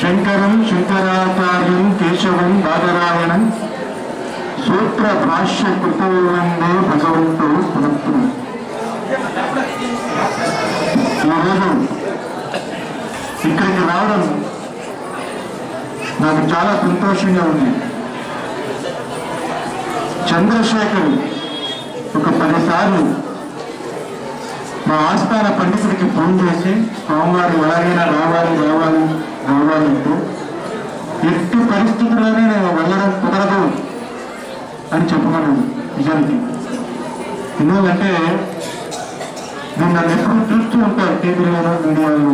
శంకరం శంకరాచార్యం కేశవం బాదరాయణం సూత్ర భాష్య కృతవందే భగవంతో పునఃపున. ఈరోజు ఇక్కడికి రావడం నాకు చాలా సంతోషంగా ఉంది. చంద్రశేఖర్ ఒక 10 సార్లు మా ఆస్థాన పండితుడికి ఫోన్ చేసి స్వామివారు ఎలాగైనా రావాలి రావాలి రావాలంటూ ఎట్టి పరిస్థితుల్లోనే నేను వెళ్ళడం కుదరదు అని చెప్పమన్నాను. నిజానికి ఎందుకంటే నేను నన్ను ఎప్పుడు చూస్తూ ఉంటాను టీవీలోనూ మీడియాలో.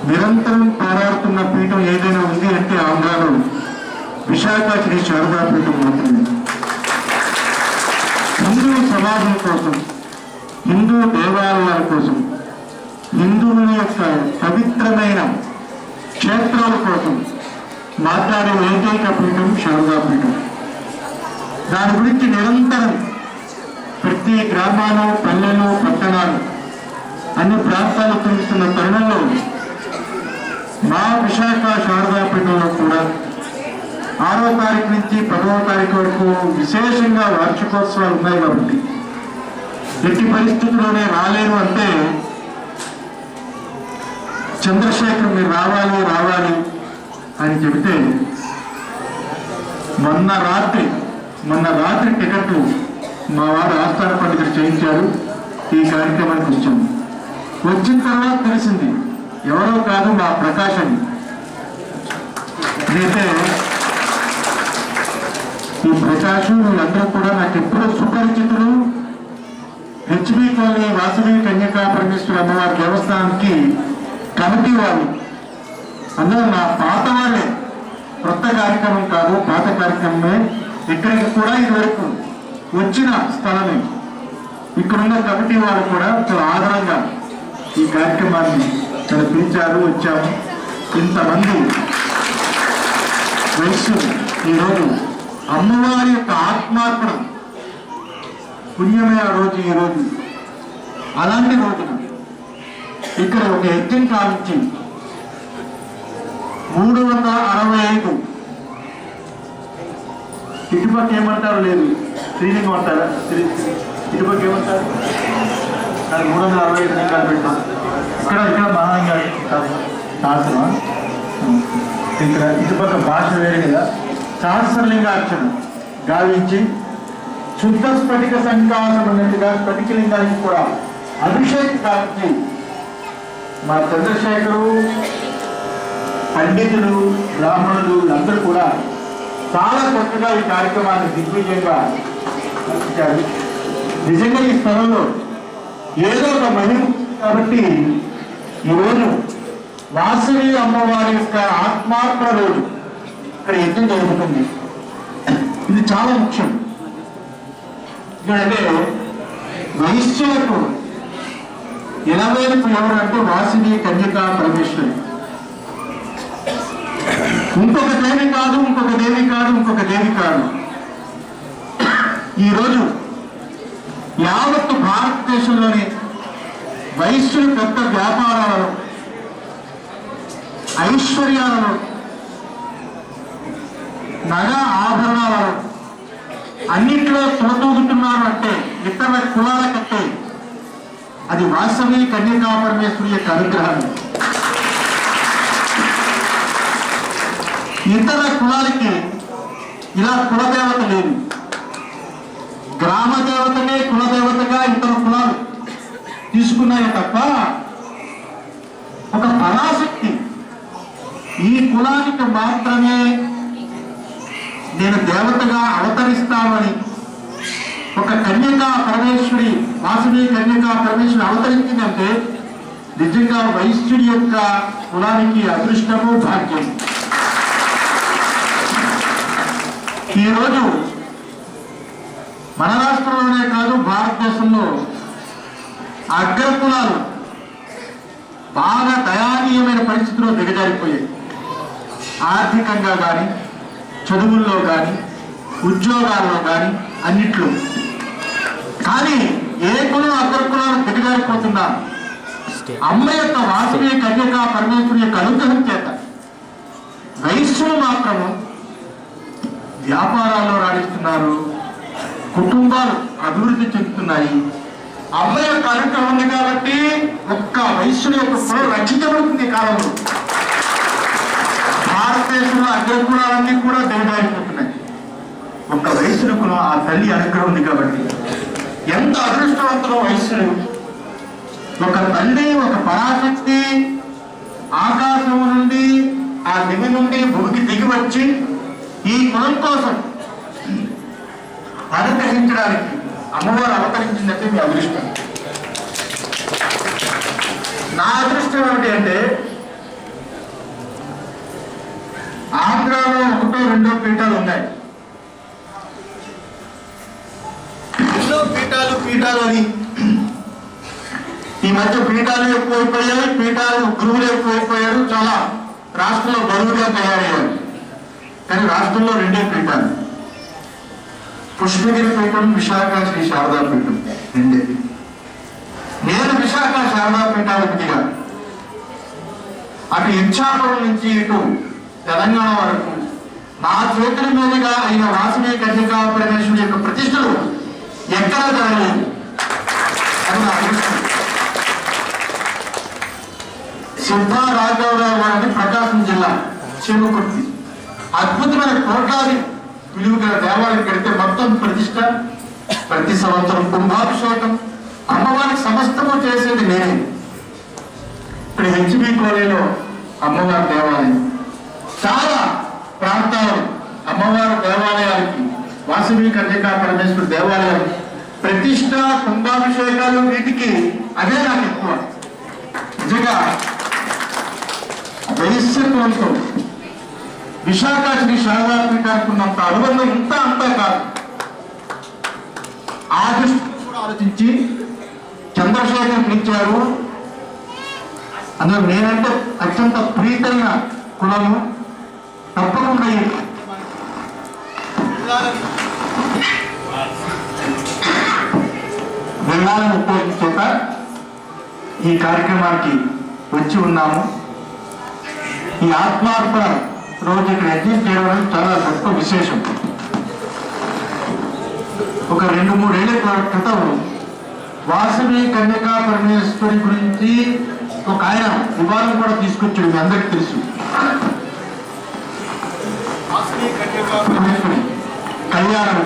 నిరంతరం పోరాడుతున్న పీఠం ఏదైనా ఉంది అంటే ఆంధ్రాలో విశాఖ శ్రీ శారదా పీఠం మాత్రమే. హిందూ సమాజం కోసం, హిందూ దేవాలయాల కోసం, హిందువుల యొక్క పవిత్రమైన క్షేత్రాల కోసం మాట్లాడే ఏకైక పీఠం శారదా పీఠం. దాని గురించి నిరంతరం ప్రతి గ్రామాలు, పల్లెలు, పట్టణాలు, అన్ని ప్రాంతాలు తిరుగుతున్న తరుణంలో మా విశాఖ శారదా పీఠంలో కూడా 6వ తారీఖు నుంచి 10వ తారీఖు వరకు విశేషంగా వార్షికోత్సవాలు ఉన్నాయి. కాబట్టి ఎట్టి పరిస్థితుల్లోనే రాలేను అంటే చంద్రశేఖర్ మీరు రావాలి రావాలి అని చెబితే మొన్న రాత్రి టికెట్లు మా వారు ఆస్థాన పండితులు చేయించారు. ఈ కార్యక్రమానికి వచ్చాము. వచ్చిన తర్వాత తెలిసింది ఎవరో కాదు, మా ప్రకాశం. అయితే ఈ ప్రకాశం వీళ్ళందరూ కూడా నాకు ఎప్పుడూ సుపరిచితులు. హెచ్బి కాలనీ వాసవి కన్యకా పరమేశ్వరి అమ్మవారి దేవస్థానానికి కమిటీ వాళ్ళు అందరూ నా పాత వాళ్ళే. కొత్త కార్యక్రమం కాదు, పాత కార్యక్రమమే. ఇక్కడికి కూడా ఇదివరకు వచ్చిన స్థలమే. ఇక్కడున్న కమిటీ వాళ్ళు కూడా చాలా ఆదరంగా ఈ కార్యక్రమాన్ని చాలా పిలిచారు, వచ్చాము. ఇంతమంది వైశ్యులు ఈరోజు అమ్మవారి యొక్క ఆత్మార్పణ పుణ్యమే ఆ రోజు. ఈరోజు అలాంటి రోజున ఇక్కడ ఒక యజ్ఞం కావించి 365 ఇటుపక్క ఏమంటారు లేదు, శ్రీలింగం అంటారా? ఇటుపక్క ఏమంటారు? అది 365 లింగాలు పెట్టాం. ఇక్కడ మహాంగా శాస్త్రమా? ఇక్కడ ఇటుపక్క భాష వేరే కదా. సహస్రలింగార్చన గావించి శుద్ధ స్ఫటిక సంకాసం అన్నట్టుగా స్ఫటికలింగానికి కూడా అభిషేకం గావించి మా చంద్రశేఖరు, పండితులు, బ్రాహ్మణులు అందరూ కూడా చాలా చక్కగా ఈ కార్యక్రమాన్ని దిగ్విజయంగా నడిపించారు. నిజంగా ఈ స్థలంలో ఏదో ఒక మహిమ కాబట్టి ఈరోజు వాసవి అమ్మవారి యొక్క ఆత్మార్పణ రోజు ఇక్కడ యజ్ఞం జరుగుతుంది. ఇది చాలా ముఖ్యం. ఎందుకంటే వైశ్యులకు ఎనవేలకు ఎవరంటే వాసవి కన్యకా పరమేశ్వరి. ఇంకొక దేవి కాదు, ఇంకొక దేవి కాదు, ఇంకొక దేవి కాదు. ఈరోజు యావత్తు భారతదేశంలోని వైశ్యుల పెద్ద వ్యాపారాలలో, ఐశ్వర్యాలలో, నగ ఆభరణాలలో అన్నింటిలో తోతూగుతున్నారు అంటే ఇతర కులాల కంటే అది వాసవి కన్యకా పరమేశ్వరి యొక్క అనుగ్రహం. ఇతర కులాలకి ఇలా కులదేవత లేదు. గ్రామ దేవతనే కులదేవతగా ఇతర కులాలు తీసుకున్నాయి తప్ప ఒక పరాశక్తి ఈ కులానికి మాత్రమే నేను దేవతగా అవతరిస్తామని ఒక కన్యకా పరమేశ్వరి, వాసవి కన్యకా పరమేశ్వరి అవతరించిందంటే నిజంగా వైశ్యుడి యొక్క కులానికి అదృష్టము, భాగ్యం. ఈరోజు మన రాష్ట్రంలోనే కాదు భారతదేశంలో అగ్రకులాలు బాగా దయానీయమైన పరిస్థితిలో దిగజారిపోయాయి. ఆర్థికంగా కానీ, చదువుల్లో కానీ, ఉద్యోగాల్లో కానీ, అన్నిట్లో. కానీ ఏ కులం అగ్రకులాలు దిగజారిపోతున్నా అమ్మ యొక్క వాసవి కన్యకా పరమేశ్వరి యొక్క అనుగ్రహం చేత వైశ్యులు మాత్రము వ్యాపారాల్లో రాణిస్తున్నారు, కుటుంబాలు అభివృద్ధి చెందుతున్నాయి. అమ్మ యొక్క అనుగ్రహం ఉంది కాబట్టి ఒక్క వైశ్యుల యొక్క కులం రక్షించబడుతుంది. ఈ కాలంలో భారతదేశంలో అగ్రకులాలన్నీ కూడా దిగజారిపోతున్నాయి. ఒక్క వైశ్యుల కులం ఆ తల్లి అనుగ్రహం ఉంది కాబట్టి ఎంత అదృష్టవంతులో వైశ్యులు. ఒక తల్లి, ఒక పరాశక్తి ఆకాశం నుండి, ఆ దివి నుండి భూమికి దిగి వచ్చి ఈ కులం కోసం అనుగ్రహించడానికి అమ్మవారు అవతరించిందంటే మీ అదృష్టం. నా అదృష్టం ఏమిటి అంటే ఆంధ్రాలో 1, 2 పీఠాలు ఉన్నాయి. ఎన్నో పీఠాలు అని ఈ మధ్య పీఠాలు ఎక్కువైపోయాయి, గురువులు ఎక్కువైపోయారు, చాలా రాష్ట్రంలో బరువుగా తయారయ్యారు. కానీ రాష్ట్రంలో 2 పీఠాలు, పుష్పగిరి పీఠం, విశాఖ శ్రీ శారదా పీఠం 2. నేను విశాఖ శారదా పీఠాధిపతిగా అటు ఇచ్చాపురం నుంచి ఇటు తెలంగాణ వరకు నా చేతుల మీదుగా అయిన వాసవి కన్యకా పరమేశ్వరి యొక్క ప్రతిష్టలు ఎక్కడ జరగలేదు. అది నా అదృష్టం. సిద్ధా రాఘవరావు గారిని ప్రకాశం జిల్లా చెరుకుర్తి అద్భుతమైన కోట్లాది విలువ గల దేవాలయం కడితే మొత్తం ప్రతిష్ట, ప్రతి సంవత్సరం కుంభాభిషేకం, అమ్మవారికి సమస్తము చేసేది నేనే. ఇక్కడ హెచ్బి కోలేలో అమ్మవారి దేవాలయం, చాలా ప్రాంతాలు అమ్మవారి దేవాలయాలకి, వాసవి కన్యకా పరమేశ్వరి దేవాలయం ప్రతిష్ట, కుంభాభిషేకాలు, వీటికి అదే నాకు ఎక్కువ. నిజంగా వైశ్యత్వంతో విశాఖ శ్రీ శారదా పీఠానికి ఉన్నంత అనుబంధం అంతా కాదు. ఆ దృష్టి కూడా ఆలోచించి చంద్రశేఖర్ ఇచ్చారు. అందులో నేనంటే అత్యంత ప్రీతైన కులము. తప్పకుండా వెళ్ళాలని ఉపయోగించేత ఈ కార్యక్రమానికి వచ్చి ఉన్నాము. ఈ ఆత్మార్పణ రోజు ఇక్కడ అడ్జస్ట్ చేయడం చాలా గొప్ప విశేషం. ఒక 2-3 ఏళ్ల క్రితం వాసవి కన్యకా పరమేశ్వరి గురించి ఒక ఆయన వివాదం కూడా తీసుకొచ్చాడు. మీ అందరికీ తెలుసు. వాసవి కన్యకా పరమేశ్వరి కళ్యాణం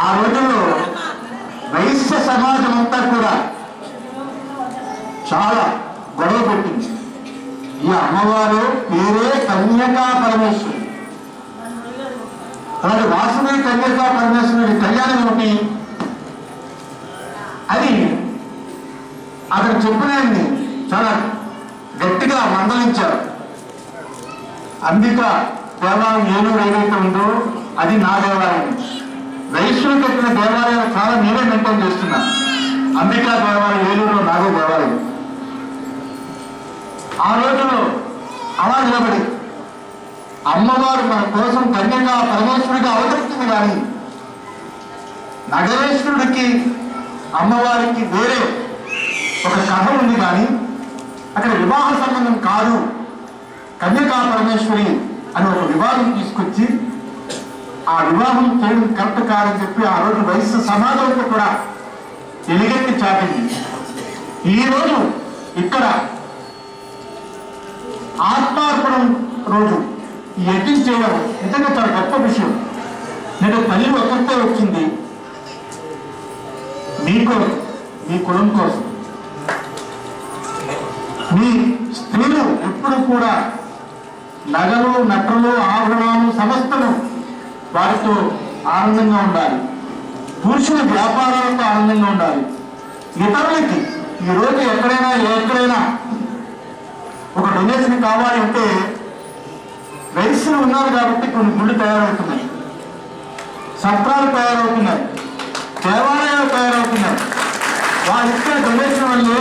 ఆ రోజుల్లో వైశ్య సమాజం అంతా కూడా చాలా గొడవ పెట్టింది. ఈ అమ్మవారు పేరే కన్యకా పరమేశ్వరి. అలాగే వాసవి కన్యకా పరమేశ్వరి కళ్యాణం ఏమిటి అది అక్కడ చెప్పినాన్ని చాలా గట్టిగా మందలించారు. అంబిక దేవాలయం ఏలూరు ఏదైతే ఉందో అది నా దేవాలయం. వైశ్యులు కట్టిన దేవాలయం చాలా నేనే మెయింటైన్ చేస్తున్నా. అంబికా దేవాలయం ఏలూరులో నాదే దేవాలయం. ఆ రోజులో అలా నిలబడి అమ్మవారు మన కోసం కన్యగా పరమేశ్వరుడిగా అవతరిస్తుంది. కానీ నగరేశ్వరుడికి అమ్మవారికి వేరే ఒక కథ ఉంది. కానీ అక్కడ వివాహ సంబంధం కాదు, కన్యకా పరమేశ్వరి అని ఒక వివాదం తీసుకొచ్చి ఆ వివాహం చేయడం కరెక్ట్ కాదని చెప్పి ఆ రోజు వైశ్య సమాజంతో కూడా ఎలుగెత్తి చాటింది. ఈరోజు ఇక్కడ ఆత్మార్పణం రోజు యజ్ఞం చేయడం నిజంగా చాలా గొప్ప విషయం. నేను తల్లి ఒక్కరితో వచ్చింది మీకోసం, మీ కులం కోసం. మీ స్త్రీలు ఎప్పుడు కూడా నగలు, నటలు, ఆభరణాలు సమస్తము వారితో ఆనందంగా ఉండాలి. పురుషుల వ్యాపారాలతో ఆనందంగా ఉండాలి. ఇతరులకి ఈరోజు ఎక్కడైనా ఒక డొనేషన్ కావాలి అంటే వైశ్యులు ఉన్నారు కాబట్టి కొన్ని గుళ్ళు తయారవుతున్నాయి, సత్రాలు తయారవుతున్నాయి, దేవాలయాలు తయారవుతున్నాయి. వాళ్ళు ఇచ్చే డొనేషన్ వల్లే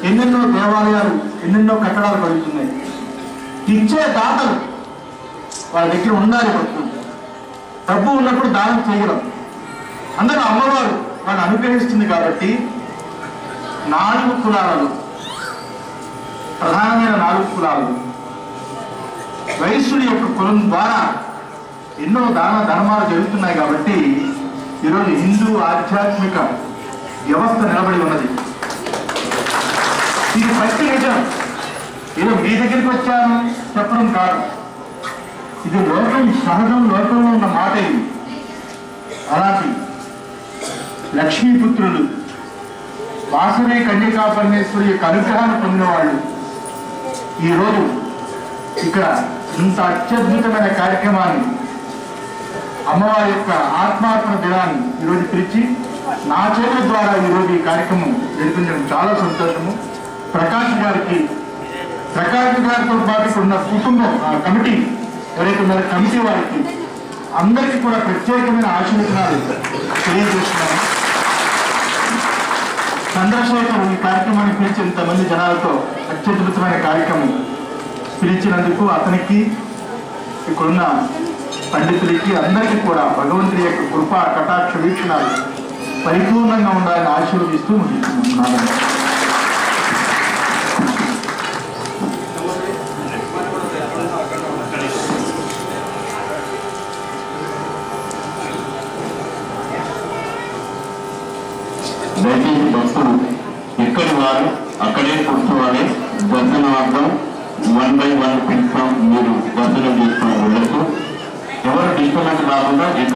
ఎన్నెన్నో దేవాలయాలు, ఎన్నెన్నో కట్టడాలు కలుగుతున్నాయి. ఇచ్చే దాతలు వాళ్ళ దగ్గర ఉండాలి. డబ్బు ఉన్నప్పుడు దానం చేయగలం. అందరూ అమ్మవారు వాళ్ళు అనుగ్రహిస్తుంది కాబట్టి 4 కులాలలో ప్రధానమైన 4 కులాలు వైశ్యుడి యొక్క కులం ద్వారా ఎన్నో దాన ధర్మాలు జరుగుతున్నాయి కాబట్టి ఈరోజు హిందూ ఆధ్యాత్మిక వ్యవస్థ నిలబడి ఉన్నది. ఇది పచ్చి నిజం. ఏదో మీ దగ్గరికి వచ్చాను చెప్పడం కాదు, ఇది లోకం సహజం, లోకంలో ఉన్న మాట ఇది. అలాంటి లక్ష్మీపుత్రులు వాసవి కన్యకా పరమేశ్వరి యొక్క అనుగ్రహాన్ని పొందిన వాళ్ళు ఈరోజు ఇక్కడ ఇంత అత్యద్భుతమైన కార్యక్రమాన్ని, అమ్మవారి యొక్క ఆత్మార్పణ దినాన్ని ఈరోజు పిలిచి నా చేతుల ద్వారా ఈరోజు ఈ కార్యక్రమం జరిపించడం చాలా సంతోషము. ప్రకాష్ గారితో పాటు ఉన్న కుటుంబం, ఆ కమిటీ ఎవరైతే ఉన్నారో కమిటీ వారికి అందరికీ కూడా ప్రత్యేకమైన ఆశీర్వచనాలు తెలియజేస్తున్నాను. చంద్రశేఖర్ ఈ కార్యక్రమాన్ని పిలిచి ఇంతమంది జనాలతో అత్యద్భుతమైన కార్యక్రమం పిలిచినందుకు అతనికి, ఇక్కడున్న పండితులకి అందరికీ కూడా భగవంతుడి యొక్క కృప కటాక్ష వీక్షణాలు పరిపూర్ణంగా ఉండాలని ఆశీర్వదిస్తూ ముగిస్తున్నాను. దయచేసి భక్తులు ఎక్కడి వారు అక్కడే కూర్చోవాలి. దర్శనార్థం 1 by 1 పిలుస్తాం, మీరు దర్శనం చేసుకుని వెళ్ళచ్చు. ఎవరు డిస్టర్బెన్స్ రాకుండా